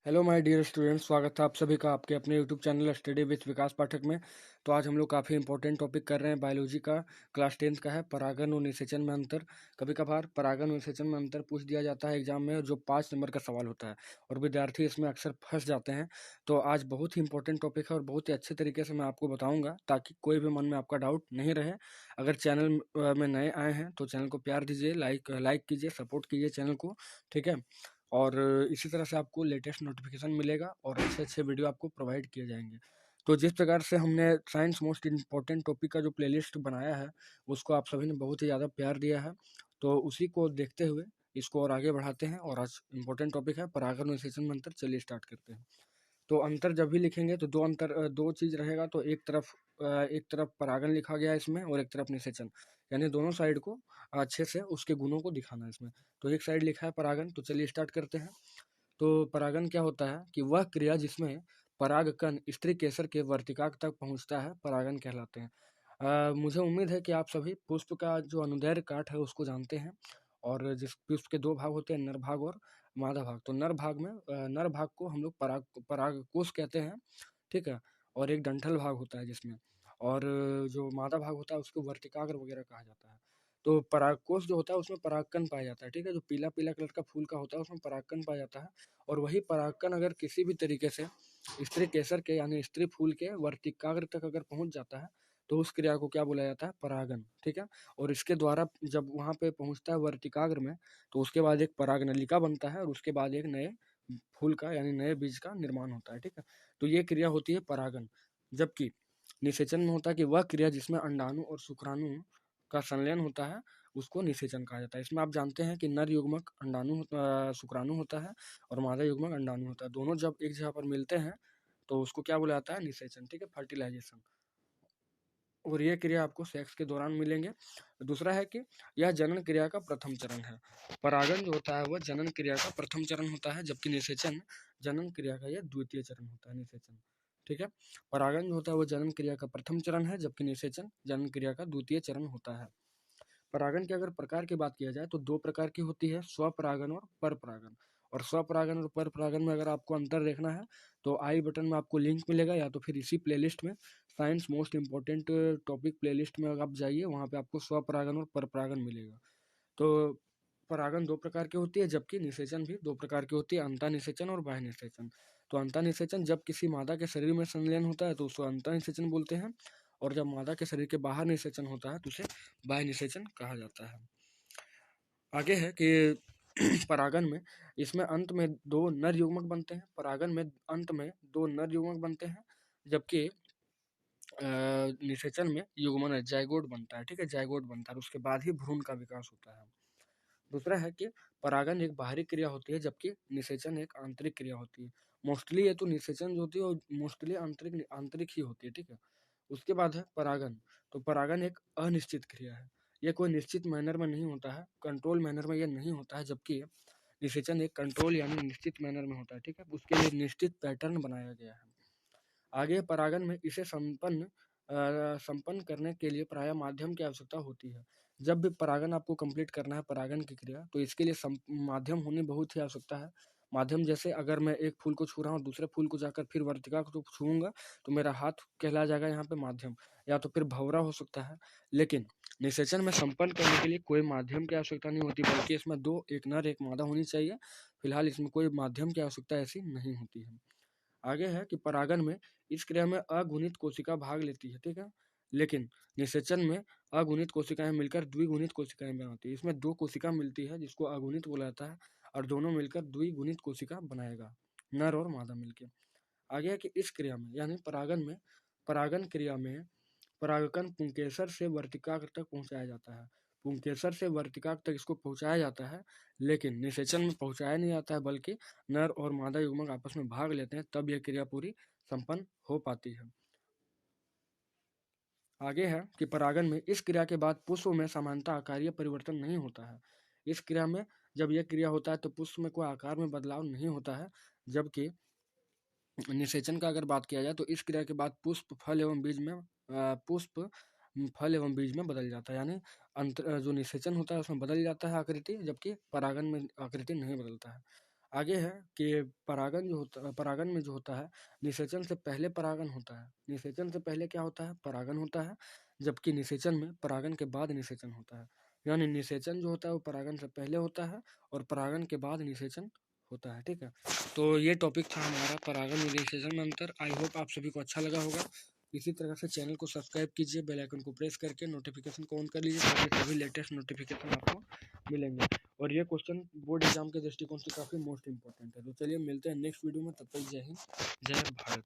Hello my dear students, स्वागत है आप सभी का आपके अपने यूट्यूब चैनल स्टडी विद विकास पाठक में। तो आज हम लोग काफ़ी इंपॉर्टेंट टॉपिक कर रहे हैं बायोलॉजी का। क्लास 10th का है परागन और निषेचन में अंतर। कभी कभार परागन और निषेचन में अंतर पूछ दिया जाता है एग्जाम में, जो 5 नंबर का सवाल होता है और विद्यार्थी इसमें अक्सर फंस जाते हैं। तो आज बहुत ही इंपॉर्टेंट टॉपिक है और बहुत ही अच्छे तरीके से मैं आपको बताऊँगा ताकि कोई भी मन में आपका डाउट नहीं रहे। अगर चैनल में नए आए हैं तो चैनल को प्यार दीजिए, लाइक कीजिए, सपोर्ट कीजिए चैनल को, ठीक है। और इसी तरह से आपको लेटेस्ट नोटिफिकेशन मिलेगा और अच्छे अच्छे वीडियो आपको प्रोवाइड किए जाएंगे। तो जिस प्रकार से हमने साइंस मोस्ट इम्पोर्टेंट टॉपिक का जो प्लेलिस्ट बनाया है उसको आप सभी ने बहुत ही ज़्यादा प्यार दिया है। तो उसी को देखते हुए इसको और आगे बढ़ाते हैं और आज इम्पोर्टेंट टॉपिक है परागन और निषेचन में अंतर। चलिए स्टार्ट करते हैं। तो अंतर जब भी लिखेंगे तो दो चीज़ रहेगा। तो एक तरफ परागन लिखा गया है इसमें और एक तरफ निषेचन, यानी दोनों साइड को अच्छे से उसके गुणों को दिखाना है इसमें। तो एक साइड लिखा है परागन, तो चलिए स्टार्ट करते हैं। तो परागन क्या होता है कि वह क्रिया जिसमें परागकण स्त्री केसर के वर्तिकाग्र तक पहुंचता है परागन कहलाते हैं। मुझे उम्मीद है कि आप सभी पुष्प का जो अनुदैर्घ्य काट है उसको जानते हैं। और जिस पुष्प के दो भाग होते हैं, नर भाग और मादा भाग। तो नर भाग को हम लोग परागकोश कहते हैं, ठीक है। और एक डंठल भाग होता है जिसमें, और जो मादा भाग होता है उसको वर्तिकाग्र वगैरह कहा जाता है। तो परागकोश जो होता है उसमें परागकण पाया जाता है, ठीक है। जो पीला पीला कलर का फूल का होता है उसमें परागकण पाया जाता है। और वही परागकण अगर किसी भी तरीके से स्त्री केसर के यानी स्त्री फूल के वर्तिकाग्र तक अगर पहुंच जाता है तो उस क्रिया को क्या बोला जाता है? परागन, ठीक है। और इसके द्वारा जब वहां पे पहुंचता है वर्तिकाग्र में तो उसके बाद एक परागनलिका बनता है और उसके बाद एक नए फूल का यानी नए बीज का निर्माण होता है, ठीक है। तो ये क्रिया होती है परागन। जबकि निषेचन में होता है कि वह क्रिया जिसमें अंडाणु और शुक्राणु का संलयन होता है उसको निषेचन कहा जाता है। इसमें आप जानते हैं कि नर युग्मक शुक्राणु होता है और मादा युग्मक अंडाणु होता है। दोनों जब एक जगह पर मिलते हैं तो उसको क्या बोला जाता है? निषेचन, ठीक है, फर्टिलाइजेशन। और ये क्रिया आपको सेक्स के दौरान मिलेंगे। दूसरा है कि यह जनन क्रिया का प्रथम चरण है। परागन जो होता है वह जनन क्रिया का प्रथम चरण होता है, जबकि निषेचन जनन क्रिया का यह द्वितीय चरण होता है। निषेचन, ठीक है। परागन जो होता है वह जनन क्रिया का प्रथम चरण है, जबकि निषेचन जनन क्रिया का द्वितीय चरण होता है। परागन की अगर प्रकार की बात किया जाए तो दो प्रकार की होती है, स्वपरागन और परपरागन। और स्वपरागन और परपरागन में अगर आपको अंतर देखना है तो आई बटन में आपको लिंक मिलेगा, या तो फिर इसी प्लेलिस्ट में science most important topic playlist में अगर आप जाइए वहाँ पे आपको स्वपरागन और परपरागन मिलेगा। तो परागन दो प्रकार की होती है, जबकि निषेचन भी दो प्रकार की होती है, अंतः निषेचन और बाह्य निषेचन। तो अंतः निषेचन जब किसी मादा के शरीर में संलयन होता है तो उसको अंतः निषेचन बोलते हैं, और जब मादा के शरीर के बाहर निषेचन होता है तो उसे बाह्य निषेचन कहा जाता है। आगे है कि परागन में इसमें अंत में दो नर युग्मक बनते हैं। परागन में अंत में दो नर युग्मक बनते हैं, जबकि निषेचन में युग्मन है, जाइगोट बनता है, ठीक है, जाइगोट बनता है और उसके बाद ही भ्रूण का विकास होता है। दूसरा है कि परागन एक बाहरी क्रिया होती है, जबकि निषेचन एक आंतरिक क्रिया होती है। मोस्टली ये तो निषेचन जो होती है वो मोस्टली आंतरिक आंतरिक ही होती है, ठीक है। उसके बाद है परागन। तो परागन एक अनिश्चित क्रिया है। ये कोई निश्चित मैनर में नहीं होता है, कंट्रोल मैनर में ये नहीं होता है, जबकि निषेचन एक कंट्रोल यानी निश्चित मैनर में होता है, ठीक है। उसके लिए निश्चित पैटर्न बनाया गया है। आगे परागन में इसे संपन्न करने के लिए प्रायः माध्यम की आवश्यकता होती है। जब भी परागन आपको कंप्लीट करना है परागन की क्रिया, तो इसके लिए माध्यम होने बहुत ही आवश्यकता है। माध्यम जैसे अगर मैं एक फूल को छू रहा हूँ दूसरे फूल को जाकर फिर वर्तिका को तो छूऊंगा तो मेरा हाथ कहला जाएगा यहाँ पे माध्यम, या तो फिर भंवरा हो सकता है। लेकिन निषेचन में संपन्न करने के लिए कोई माध्यम की आवश्यकता नहीं होती, बल्कि इसमें दो, एक नर एक मादा होनी चाहिए। फिलहाल इसमें कोई माध्यम की आवश्यकता ऐसी नहीं होती है। आगे है कि परागन में इस क्रिया में अगुणित कोशिका भाग लेती है, ठीक है। लेकिन निषेचन में अगुणित कोशिकाएं मिलकर द्विगुणित कोशिकाएं बनाती है। इसमें दो कोशिका मिलती है जिसको अगुणित बोला जाता है, और दोनों मिलकर द्विगुणित कोशिका बनाएगा, नर और मादा मिलकर। आगे है कि इस क्रिया में यानी परागन क्रिया में परागकण पुंकेसर से वर्तिकाग्र तक पहुंचाया जाता है। पुंकेसर से वर्तिकाग्र तक इसको पहुंचाया जाता है, लेकिन निषेचन में पहुंचाया नहीं जाता है, बल्कि नर और मादा युग्मक आपस में भाग लेते हैं, तब यह क्रिया पूरी संपन्न हो पाती है। आगे है कि परागन में इस क्रिया के बाद पुष्प में सामान्यतः आकारीय परिवर्तन नहीं होता है। इस क्रिया में जब यह क्रिया होता है तो पुष्प में कोई आकार में बदलाव नहीं होता है, जबकि निषेचन का अगर बात किया जाए तो इस क्रिया के बाद पुष्प फल एवं बीज में बदल जाता है। यानी जो निषेचन होता है उसमें बदल जाता है आकृति, जबकि परागन में आकृति नहीं बदलता है। आगे है कि परागन में जो होता है, निषेचन से पहले परागन होता है। निषेचन से पहले क्या होता है? परागन होता है, जबकि निषेचन में परागन के बाद निषेचन होता है। यानी निषेचन जो होता है वो परागन से पहले होता है और परागन के बाद निषेचन होता है। ठीक है, तो ये टॉपिक था हमारा परागन और निषेचन में अंतर। आई होप आप सभी को अच्छा लगा होगा। इसी तरह से चैनल को सब्सक्राइब कीजिए, बेल आइकन को प्रेस करके नोटिफिकेशन को ऑन कर लीजिए ताकि सभी लेटेस्ट नोटिफिकेशन आपको मिलेंगे। और ये क्वेश्चन बोर्ड एग्जाम के दृष्टिकोण से काफ़ी मोस्ट इंपॉर्टेंट है। तो चलिए मिलते हैं नेक्स्ट वीडियो में, तब तक जय हिंद, जय भारत।